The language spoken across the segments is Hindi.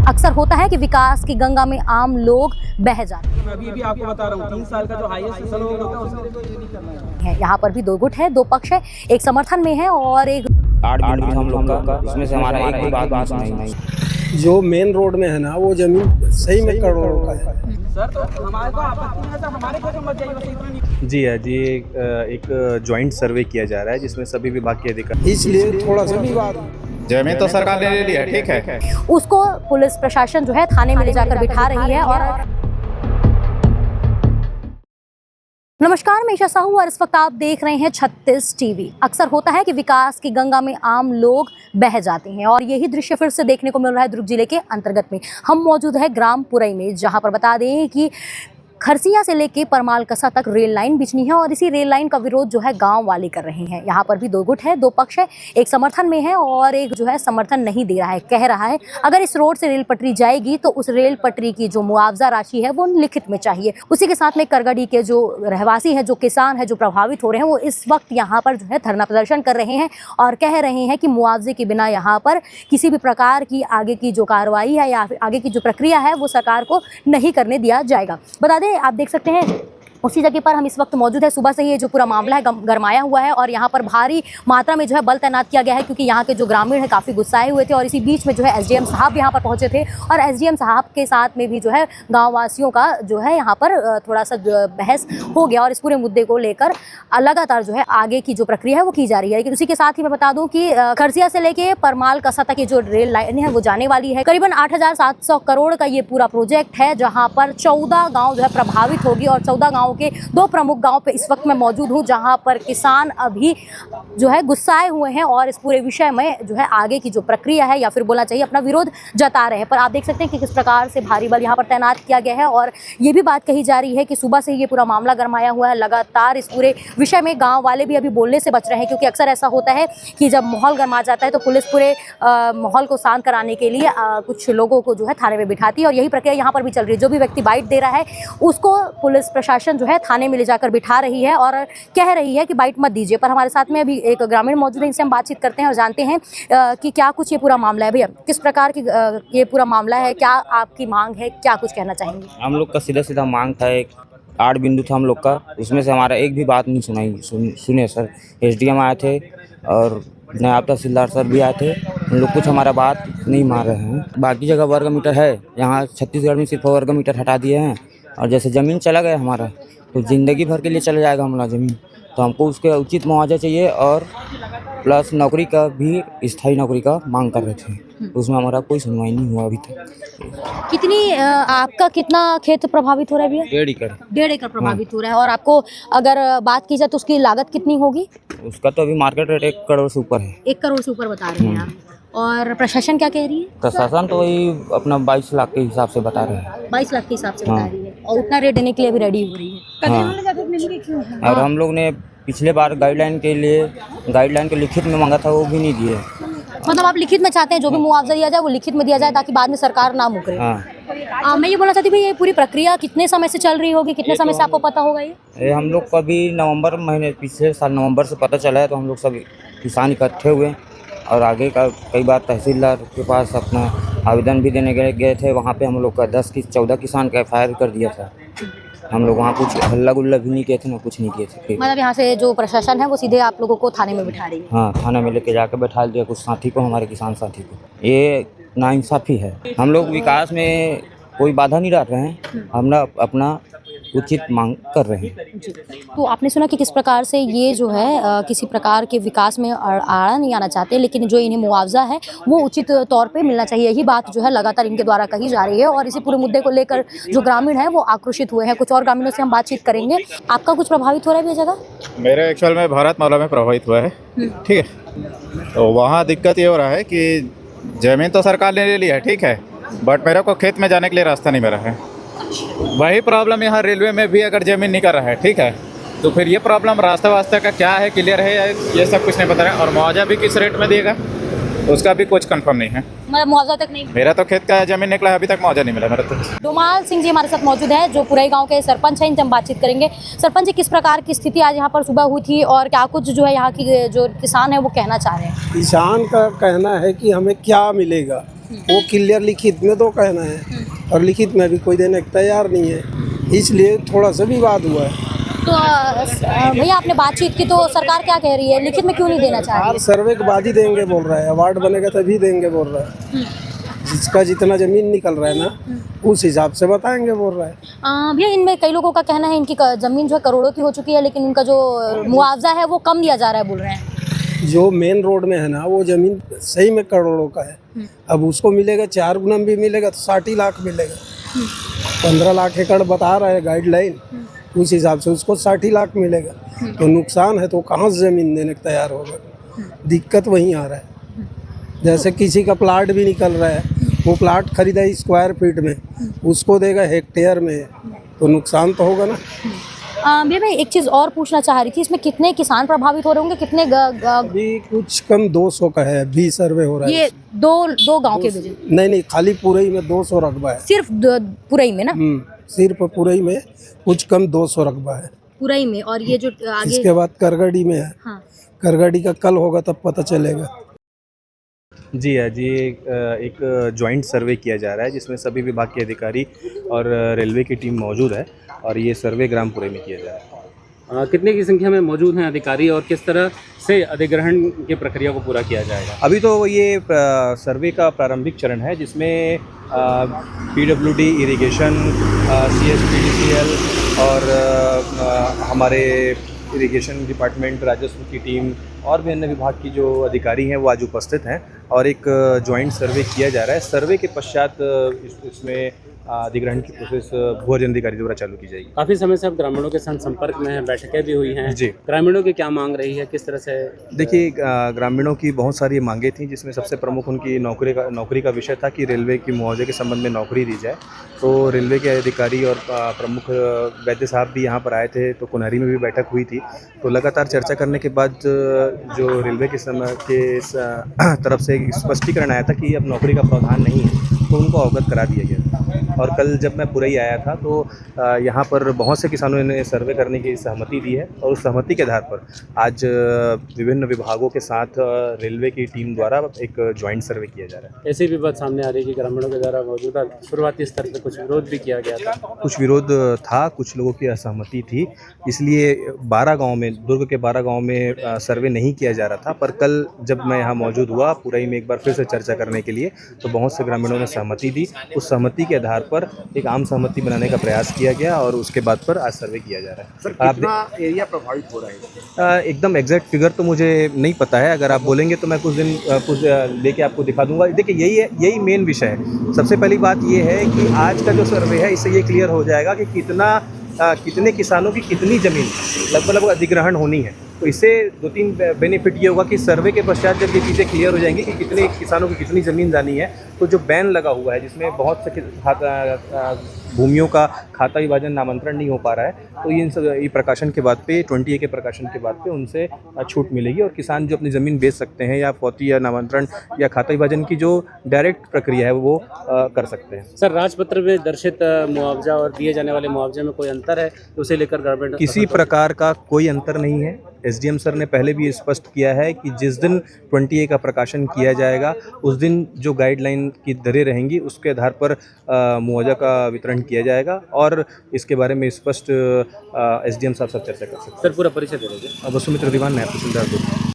अक्सर होता है कि विकास की गंगा में आम लोग बह जाते हैं। अभी भी आपको बता रहा हूँ 3 साल का जो हाईएस्ट सेशन होगा उसमें तो ये नहीं करना है। यहाँ पर भी दो गुट है, दो पक्ष है, एक समर्थन में है और एक 8 बिंदु हम लोग का, उसमें से हमारा एक भी बात नहीं। जो मेन रोड में है ना वो जमीन सही में करोड़ों का है। सर तो हमारे को आपत्ति नहीं है सर, हमारे खेत में मत जाइए, बस इतना नहीं। जी है जी, एक जॉइंट सर्वे किया जा रहा है जिसमें सभी विभाग के अधिकारी, इसलिए थोड़ा सा विवाद जमीन तो सरकार ने ले ली है, ठीक है। उसको पुलिस प्रशासन जो है थाने में ले जाकर बिठा रही है। और नमस्कार, मैं ईशा साहू और इस वक्त आप देख रहे हैं 36 टीवी। अक्सर होता है कि विकास की गंगा में आम लोग बह जाते हैं और यही दृश्य फिर से देखने को मिल रहा है दुर्ग जिले के अंतर्गत में। हम मौजूद है ग्राम पुरई में, जहां पर बता दें कि खरसिया से लेके परमाल कसा तक रेल लाइन बिछनी है और इसी रेल लाइन का विरोध जो है गांव वाले कर रहे हैं। यहाँ पर भी दो गुट है, दो पक्ष है, एक समर्थन में है और एक जो है समर्थन नहीं दे रहा है। कह रहा है अगर इस रोड से रेल पटरी जाएगी तो उस रेल पटरी की जो मुआवजा राशि है वो लिखित में चाहिए। उसी के साथ में करगड़ी के जो रहवासी हैं, जो किसान हैं, जो प्रभावित हो रहे हैं, वो इस वक्त यहाँ पर जो है धरना प्रदर्शन कर रहे हैं और कह रहे हैं कि मुआवजे के बिना यहाँ पर किसी भी प्रकार की आगे की जो कार्रवाई है या फिर आगे की जो प्रक्रिया है वो सरकार को नहीं करने दिया जाएगा। बता दें, आप देख सकते हैं उसी जगह पर हम इस वक्त मौजूद है। सुबह से ये जो पूरा मामला है गरमाया हुआ है और यहाँ पर भारी मात्रा में जो है बल तैनात किया गया है, क्योंकि यहाँ के जो ग्रामीण है काफ़ी गुस्साए हुए थे और इसी बीच में जो है एसडीएम साहब यहाँ पर पहुँचे थे और एसडीएम साहब के साथ में भी जो है गाँव वासियों का जो है यहाँ पर थोड़ा सा बहस हो गया और इस पूरे मुद्दे को लेकर लगातार जो है आगे की जो प्रक्रिया है वो की जा रही है। लेकिन उसी के साथ ही मैं बता दूँ कि खरसिया से लेके परमाल कसा तक की जो रेल लाइन है वो जाने वाली है। करीबन 8,700 करोड़ का ये पूरा प्रोजेक्ट है, जहाँ पर 14 गाँव जो है प्रभावित होगी और 14 गाँव के दो प्रमुख गांव पे इस वक्त मैं मौजूद हूं, जहां पर किसान अभी जो है गुस्साए हुए हैं और इस पूरे विषय में जो है आगे की जो प्रक्रिया है या फिर बोलना चाहिए अपना विरोध जता रहे हैं। पर आप देख सकते हैं कि किस प्रकार से भारी बल यहां पर तैनात किया गया है और ये भी बात कही जा रही है कि सुबह से ये पूरा मामला गरमाया हुआ है। लगातार इस पूरे विषय में गाँव वाले भी अभी बोलने से बच रहे हैं, क्योंकि अक्सर ऐसा होता है कि जब माहौल गरमा जाता है तो पुलिस पूरे माहौल को शांत कराने के लिए कुछ लोगों को जो है थाने में बिठाती है और यही प्रक्रिया यहाँ पर भी चल रही है। जो भी व्यक्ति बाइट दे रहा है उसको पुलिस प्रशासन जो है थाने में ले जाकर बिठा रही है और कह रही है कि बाइट मत दीजिए। पर हमारे साथ में अभी एक ग्रामीण मौजूद है, इनसे हम बातचीत करते हैं और जानते हैं कि क्या कुछ ये पूरा मामला है। भैया, किस प्रकार की ये पूरा मामला है, क्या आपकी मांग है, क्या कुछ कहना चाहेंगे? हम लोग का सीधा सीधा मांग था, एक 8 बिंदु था हम लोग का, उसमें से हमारा एक भी बात नहीं सुने सर। एसडीएम आए थे और नायब तहसीलदार सर भी आए थे, उन लोग कुछ हमारा बात नहीं मान रहे हैं। बाकी जगह वर्ग मीटर है, यहाँ छत्तीसगढ़ में सिर्फ वर्ग मीटर हटा दिए हैं और जैसे ज़मीन चला गया हमारा तो ज़िंदगी भर के लिए चला जाएगा हमारा ज़मीन, तो हमको उसके उचित मुआवजा चाहिए और प्लस नौकरी का भी, स्थायी नौकरी का मांग कर रहे थे। उसमें हमारा कोई सुनवाई नहीं हुआ अभी तक। कितनी आपका कितना खेत प्रभावित हो रहा है भैया? 1.5 एकड़। 1.5 एकड़ प्रभावित हो रहा है और आपको अगर बात की जाए तो उसकी लागत कितनी होगी? उसका तो अभी मार्केट रेट 1 करोड़ से ऊपर है। 1 करोड़ से ऊपर बता रहे हैं आप। और प्रशासन क्या कह रही है? प्रशासन तो वही अपना 22 लाख के हिसाब से बता रहे हैं। 22 लाख के हिसाब से बता रही है और उतना रेट देने के लिए भी रेडी हो रही है। हाँ। और हम लोग ने पिछले बार गाइडलाइन के लिखित में मांगा था, वो भी नहीं दिए। मतलब आप लिखित में चाहते हैं जो भी मुआवजा दिया जाए वो लिखित में दिया जाए ताकि बाद में सरकार ना मुकरे? हाँ। मैं ये बोलना चाहती हूँ ये पूरी प्रक्रिया कितने समय से चल रही होगी, कितने समय से आपको पता होगा? ये हम लोग को अभी नवंबर महीने, पिछले साल नवंबर से पता चला है, तो हम लोग सब किसान इकट्ठे हुए और आगे का कई बार तहसीलदार के पास अपना आवेदन भी देने गए थे। वहाँ पे हम लोग का 14 किसान का FIR कर दिया था। हम लोग वहाँ कुछ हल्ला गुल्ला भी नहीं किए थे, ना कुछ नहीं किए थे। मतलब यहाँ से जो प्रशासन है वो सीधे आप लोगों को थाने में बिठा रही है? हाँ, थाने में लेके जाकर बैठा दिया कुछ साथी को, हमारे किसान साथी को। ये नाइंसाफ़ी है। हम लोग विकास में कोई बाधा नहीं डाल रहे हैं, हम लोग अपना उचित मांग कर रहे हैं। तो आपने सुना कि किस प्रकार से ये जो है किसी प्रकार के विकास में आड़ा नहीं आना चाहते, लेकिन जो इन्हें मुआवजा है वो उचित तौर पे मिलना चाहिए। यही बात जो है लगातार इनके द्वारा कही जा रही है और इसी पूरे मुद्दे को लेकर जो ग्रामीण है वो आक्रोशित हुए हैं। कुछ और ग्रामीणों से हम बातचीत करेंगे। आपका कुछ प्रभावित हो रहा है ये जगह? मेरे एक्चुअल में भारत माला में प्रभावित हुआ है, ठीक है। तो वहाँ दिक्कत ये हो रहा है कि ज़मीन तो सरकार ने ले ली है, ठीक है, बट मेरे को खेत में जाने के लिए रास्ता नहीं मिला है। वही प्रॉब्लम यहाँ रेलवे में भी अगर ज़मीन नहीं कर रहा है, ठीक है, तो फिर ये प्रॉब्लम रास्ता वास्ते का क्या है, क्लियर है, ये सब कुछ नहीं बता रहे। और मुआवजा भी किस रेट में देगा उसका भी कुछ कंफर्म नहीं है। मतलब मुआवजा तक नहीं? मेरा तो खेत का ज़मीन निकला है, अभी तक मुआवजा नहीं मिला मेरा तो। डोमाल सिंह जी हमारे साथ मौजूद है, जो पुरई गांव के सरपंच हैं। इनसे हम बातचीत करेंगे। सरपंच जी, किस प्रकार की स्थिति आज यहाँ पर सुबह हुई थी और क्या कुछ जो है यहाँ की जो किसान है वो कहना चाह रहे हैं? किसान का कहना है कि हमें क्या मिलेगा, वो क्लियर लिखित में तो कहना है और लिखित में भी कोई देने को तैयार नहीं है, इसलिए थोड़ा सा विवाद हुआ है। तो भैया आपने बातचीत की तो सरकार क्या कह रही है, लिखित में क्यों नहीं देना चाह रही सरकार सर्वे के बाद ही देंगे बोल रहा है, अवार्ड बनेगा तभी देंगे बोल रहा है। जिसका जितना जमीन निकल रहा है ना उस हिसाब से बताएंगे बोल रहा है। भैया इनमें कई लोगों का कहना है इनकी जमीन जो है करोड़ों की हो चुकी है, लेकिन उनका जो मुआवजा है वो कम दिया जा रहा है बोल रहे हैं। जो मेन रोड में है ना वो जमीन सही में करोड़ों का है। अब उसको मिलेगा 4 गुना भी मिलेगा तो 60 लाख मिलेगा। 15 लाख एकड़ बता रहा है गाइडलाइन, उस हिसाब से उसको 60 लाख मिलेगा। तो नुकसान है तो कहाँ से ज़मीन देने को तैयार होगा, दिक्कत वहीं आ रहा है। जैसे किसी का प्लाट भी निकल रहा है, वो प्लाट खरीदा है स्क्वायर फीट में, उसको देगा हेक्टेयर में, तो नुकसान तो होगा ना। भैया मैं एक चीज़ और पूछना चाह रही थी, इसमें कितने किसान प्रभावित हो रहे होंगे, कितने अभी कुछ कम 200 का है, अभी सर्वे हो रहा है। ये दो गांव के बीच? नहीं, खाली पुरई में 200 रकबा है। सिर्फ पुरई में ना? सिर्फ पुरई में कुछ कम 200 रकबा है पुरई में। और ये जो आगे इसके बाद करगड़ी में है। हाँ। करगड़ी का कल होगा तब पता चलेगा। जी है जी, एक जॉइंट सर्वे किया जा रहा है जिसमें सभी विभाग के अधिकारी और रेलवे की टीम मौजूद है और ये सर्वे ग्रामपुरे में किया जा रहा है। कितने की संख्या में मौजूद हैं अधिकारी और किस तरह से अधिग्रहण की प्रक्रिया को पूरा किया जाएगा? अभी तो ये सर्वे का प्रारंभिक चरण है जिसमें PWD, इरिगेशन, CSPDCL और हमारे इरिगेशन डिपार्टमेंट, राजस्व की टीम और भी अन्य विभाग की जो अधिकारी हैं वो आज उपस्थित हैं और एक जॉइंट सर्वे किया जा रहा है। सर्वे के पश्चात इसमें अधिग्रहण की प्रोसेस भू-अर्जन अधिकारी द्वारा चालू की जाएगी। काफ़ी समय से आप ग्रामीणों के साथ संपर्क में हैं, बैठकें भी हुई हैं जी। ग्रामीणों की क्या मांग रही है, किस तरह से? देखिए, ग्रामीणों की बहुत सारी मांगें थी जिसमें सबसे प्रमुख उनकी नौकरी का विषय था कि रेलवे की मुआवजे के संबंध में नौकरी दी जाए। तो रेलवे के अधिकारी और प्रमुख वैद्य साहब भी यहाँ पर आए थे, तो कुनहरी में भी बैठक हुई थी। तो लगातार चर्चा करने के बाद जो रेलवे के तरफ से स्पष्टीकरण आया था कि अब नौकरी का प्रावधान नहीं है, तो उनको अवगत करा दिया गया। और कल जब मैं पुरई आया था तो यहाँ पर बहुत से किसानों ने सर्वे करने की सहमति दी है और उस सहमति के आधार पर आज विभिन्न विभागों के साथ रेलवे की टीम द्वारा एक जॉइंट सर्वे किया जा रहा है। ऐसी भी बात सामने आ रही है कि ग्रामीणों के द्वारा मौजूदा शुरुआती स्तर पर कुछ विरोध भी किया गया था। कुछ विरोध था, कुछ लोगों की असहमति थी, इसलिए 12 गाँव में, दुर्ग के 12 गाँव में सर्वे नहीं किया जा रहा था। पर कल जब मैं यहाँ मौजूद हुआ पुरई में एक बार फिर से चर्चा करने के लिए, तो बहुत से ग्रामीणों ने सहमति दी। उस सहमति के आधार पर एक आम सहमति बनाने का प्रयास किया गया और उसके बाद पर आज सर्वे किया जा रहा है। सर, कितना एरिया प्रभावित हो रहा है? एकदम एग्जैक्ट फिगर तो मुझे नहीं पता है, अगर आप बोलेंगे तो मैं कुछ लेके आपको दिखा दूंगा। देखिए, यही मेन विषय है। सबसे पहली बात ये है कि आज का जो सर्वे है इससे ये क्लियर हो जाएगा कि कितने किसानों की कितनी ज़मीन लगभग अधिग्रहण होनी है। तो इससे 2-3 बेनिफिट ये होगा कि सर्वे के पश्चात जब ये चीज़ें क्लियर हो जाएंगी कि कितने किसानों की कितनी ज़मीन जानी है, तो जो बैन लगा हुआ है जिसमें बहुत से भूमियों का खाता विभाजन नामांतरण नहीं हो पा रहा है, तो ये प्रकाशन के बाद पे 20A के प्रकाशन के बाद पे उनसे छूट मिलेगी और किसान जो अपनी ज़मीन बेच सकते हैं या फौती या नामांतरण या खाता विभाजन की जो डायरेक्ट प्रक्रिया है वो कर सकते हैं। सर, राजपत्र में दर्शित मुआवजा और दिए जाने वाले मुआवजे में कोई अंतर है? उसे लेकर गवर्नमेंट किसी प्रकार का कोई अंतर नहीं है। SDM सर ने पहले भी स्पष्ट किया है कि जिस दिन 20A का प्रकाशन किया जाएगा उस दिन जो गाइडलाइन की दरें रहेंगी उसके आधार पर मुआवजा का वितरण किया जाएगा और इसके बारे में स्पष्ट SDM साहब सब चर्चा कर सकते हैं। सर, पूरा परिचय दे दीजिए। वसुमित्र दीवान, नायब तहसीलदार दुर्ग।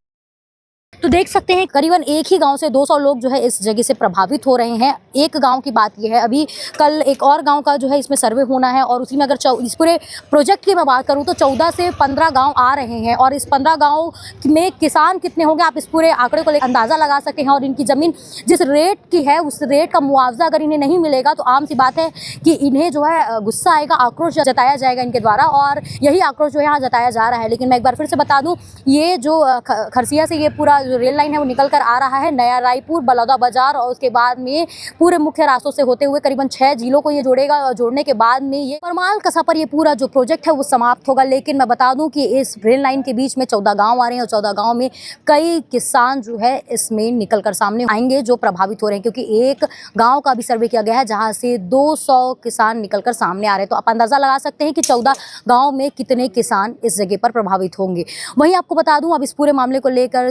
तो देख सकते हैं करीबन एक ही गांव से 200 लोग जो है इस जगह से प्रभावित हो रहे हैं। एक गांव की बात यह है, अभी कल एक और गांव का जो है इसमें सर्वे होना है और उसी में अगर इस पूरे प्रोजेक्ट की मैं बात करूं तो 14 से 15 गांव आ रहे हैं और इस 15 गांव में किसान कितने होंगे आप इस पूरे आंकड़े को अंदाज़ा लगा सकते हैं। और इनकी ज़मीन जिस रेट की है उस रेट का मुआवजा अगर इन्हें नहीं मिलेगा तो आम सी बात है कि इन्हें जो है गुस्सा आएगा, आक्रोश जताया जाएगा इनके द्वारा और यही आक्रोश जो है यहाँ जताया जा रहा है। लेकिन मैं एक बार फिर से बता दूँ, ये जो खरसिया से ये पूरा जो रेल लाइन है वो निकल कर आ रहा है नया रायपुर, बलौदा बाजार और उसके बाद में पूरे मुख्य रास्तों से होते हुए करीबन 6 जिलों को ये जोड़ेगा और जोड़ने के बाद में ये परमाल कसा पर ये पूरा जो प्रोजेक्ट है वो समाप्त होगा। लेकिन मैं बता दूं कि इस रेल लाइन के बीच में 14 गांव आ रहे हैं और 14 गांव में कई किसान जो है इसमें निकल कर सामने आएंगे जो प्रभावित हो रहे हैं, क्योंकि एक गाँव का भी सर्वे किया गया है जहाँ से 200 किसान निकल कर सामने आ रहे हैं। तो आप अंदाज़ा लगा सकते हैं कि 14 गाँव में कितने किसान इस जगह पर प्रभावित होंगे। वहीं आपको बता दूँ अब इस पूरे मामले को लेकर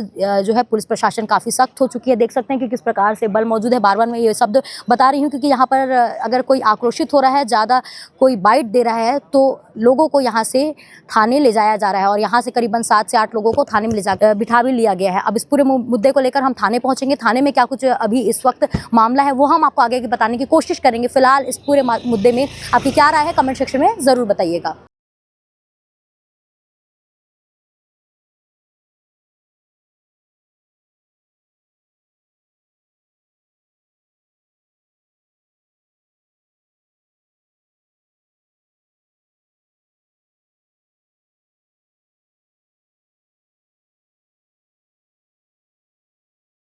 जो है पुलिस प्रशासन काफ़ी सख्त हो चुकी है। देख सकते हैं कि किस प्रकार से बल मौजूद है। बार बार मैं ये शब्द बता रही हूँ क्योंकि यहाँ पर अगर कोई आक्रोशित हो रहा है, ज़्यादा कोई बाइट दे रहा है, तो लोगों को यहाँ से थाने ले जाया जा रहा है और यहाँ से करीबन 7 से 8 लोगों को थाने में बिठा भी लिया गया है। अब इस पूरे मुद्दे को लेकर हम थाने पहुँचेंगे। थाने में क्या कुछ अभी इस वक्त मामला है वो हम आपको आगे बताने की कोशिश करेंगे। फिलहाल इस पूरे मुद्दे में आपकी क्या राय है, कमेंट सेक्शन में ज़रूर बताइएगा।